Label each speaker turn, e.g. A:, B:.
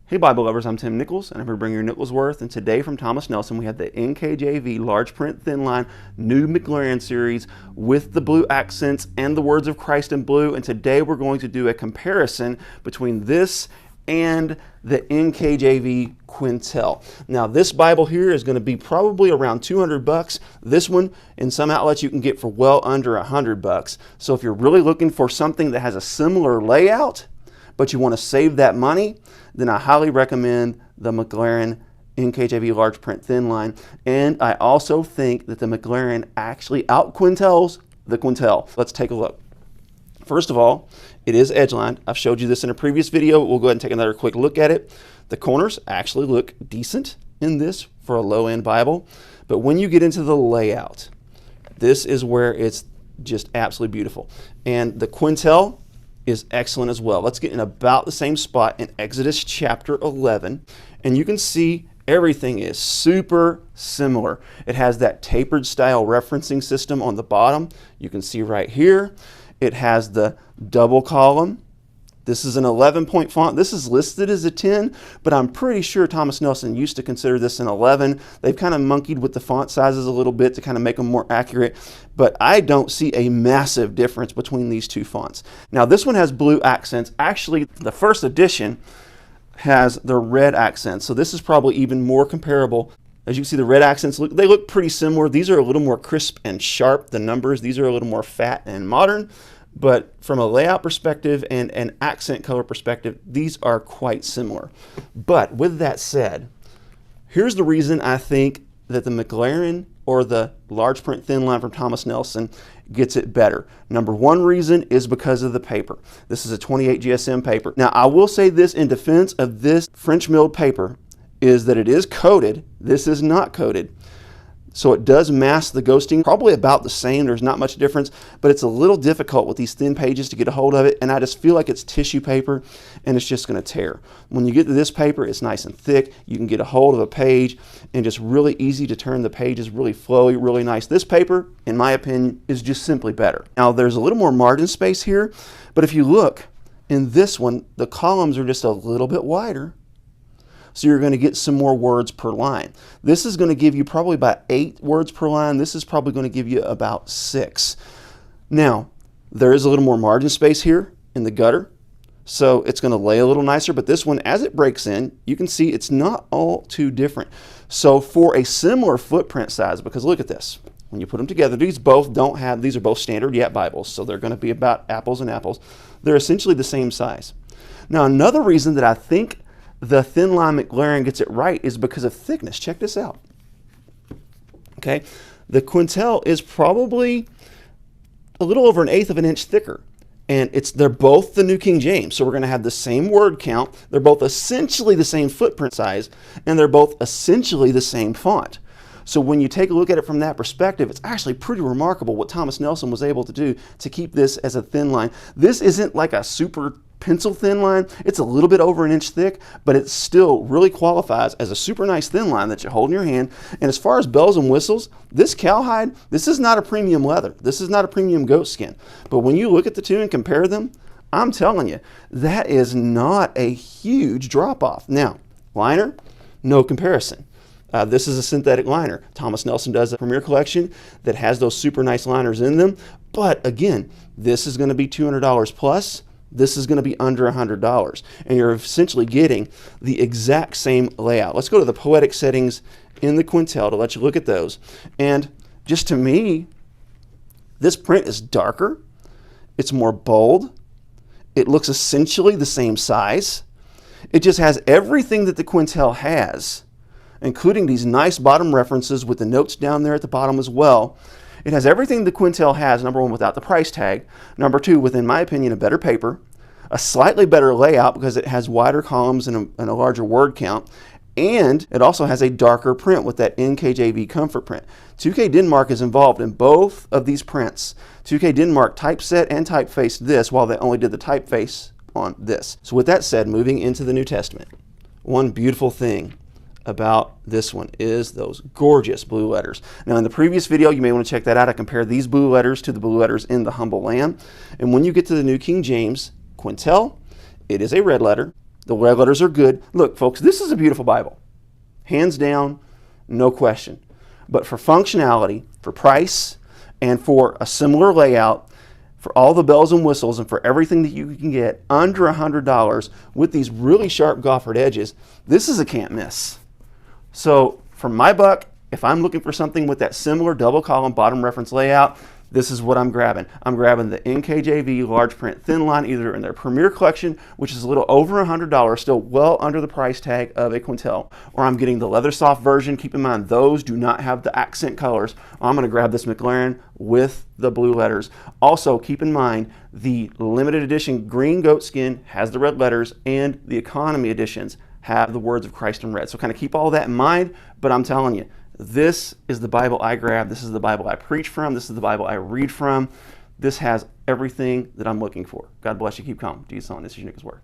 A: Hey Bible lovers, I'm Tim Nichols, and I'm here to bring your Nichols Worth. And today from Thomas Nelson, we have the NKJV large print thin line new Maclaren series with the blue accents and the words of Christ in blue. And today we're going to do a comparison between this and the NKJV Quentel. Now this Bible here is going to be probably around $200. This one in some outlets you can get for well under $100. So if you're really looking for something that has a similar layout, but you want to save that money, then I highly recommend the Maclaren NKJV large print thin line. And I also think that the Maclaren actually out-Quentels the Quentel. Let's take a look. First of all, it is edge-lined. I've showed you this in a previous video. We'll go ahead and take another quick look at it. The corners actually look decent in this for a low-end Bible. But when you get into the layout, this is where it's just absolutely beautiful. And the Quentel is excellent as well. Let's get in about the same spot in Exodus chapter 11, and you can see everything is super similar. It has that tapered style referencing system on the bottom. You can see right here. It has the double column. This is an 11-point font. This is listed as a 10, but I'm pretty sure Thomas Nelson used to consider this an 11. They've kind of monkeyed with the font sizes a little bit to kind of make them more accurate, but I don't see a massive difference between these two fonts. Now this one has blue accents. Actually, the first edition has the red accents, so this is probably even more comparable. As you can see, the red accents look pretty similar. These are a little more crisp and sharp. The numbers, these are a little more fat and modern. But from a layout perspective and an accent color perspective, these are quite similar. But with that said, here's the reason I think that the Maclaren or the large print thin line from Thomas Nelson gets it better. Number one reason is because of the paper. This is a 28 GSM paper. Now I will say this in defense of this French milled paper is that it is coated. This is not coated. So it does mask the ghosting, probably about the same. There's not much difference, but it's a little difficult with these thin pages to get a hold of it, and I just feel like it's tissue paper and it's just going to tear. When you get to this paper, it's nice and thick. You can get a hold of a page and just really easy to turn. The pages really flowy, really nice. This paper, in my opinion, is just simply better. Now there's a little more margin space here, but if you look in this one, the columns are just a little bit wider. So you're going to get some more words per line. This is going to give you probably about 8 words per line. This is probably going to give you about 6. Now, there is a little more margin space here in the gutter, so it's going to lay a little nicer, but this one, as it breaks in, you can see it's not all too different. So for a similar footprint size, because look at this, when you put them together, these are both standard Yet Bibles, so they're going to be about apples and apples. They're essentially the same size. Now, another reason that I think the thin line Maclaren gets it right is because of thickness. Check this out. Okay, the Quentel is probably a little over 1/8 of an inch thicker, and they're both the New King James, so we're going to have the same word count. They're both essentially the same footprint size, and they're both essentially the same font. So when you take a look at it from that perspective, it's actually pretty remarkable what Thomas Nelson was able to do to keep this as a thin line. This isn't like a super pencil thin line. It's a little bit over 1 inch thick, but it still really qualifies as a super nice thin line that you hold in your hand. And as far as bells and whistles, this cowhide, this is not a premium leather. This is not a premium goat skin. But when you look at the two and compare them, I'm telling you, that is not a huge drop off. Now, liner, no comparison. This is a synthetic liner. Thomas Nelson does a Premier collection that has those super nice liners in them. But again, this is going to be $200 plus. This is going to be under $100. And you're essentially getting the exact same layout. Let's go to the poetic settings in the Quentel to let you look at those. And just to me, this print is darker. It's more bold. It looks essentially the same size. It just has everything that the Quentel has, including these nice bottom references with the notes down there at the bottom as well. It has everything the Quentel has, number one, without the price tag. Number two, with, in my opinion, a better paper, a slightly better layout because it has wider columns and a larger word count. And it also has a darker print with that NKJV comfort print. 2K Denmark is involved in both of these prints. 2K Denmark typeset and typefaced this, while they only did the typeface on this. So with that said, moving into the New Testament, one beautiful thing about this one is those gorgeous blue letters. Now in the previous video, you may want to check that out. I compared these blue letters to the blue letters in the Humble Lamb. And when you get to the New King James Quentel, it is a red letter. The red letters are good. Look, folks, this is a beautiful Bible. Hands down, no question. But for functionality, for price, and for a similar layout, for all the bells and whistles, and for everything that you can get under $100 with these really sharp goffered edges, this is a can't miss. So for my buck, if I'm looking for something with that similar double column bottom reference layout, this is what I'm grabbing. I'm grabbing the NKJV large print Thinline, either in their Premier Collection, which is a little over $100, still well under the price tag of a Quentel, or I'm getting the Leathersoft version. Keep in mind, those do not have the accent colors. I'm going to grab this Maclaren with the blue letters. Also, keep in mind, the limited edition green goatskin has the red letters, and the economy editions have the words of Christ in red. So kind of keep all that in mind, but I'm telling you, this is the Bible I grab. This is the Bible I preach from. This is the Bible I read from. This has everything that I'm looking for. God bless you. Keep calm. Jesus on. This is your Nick's Word.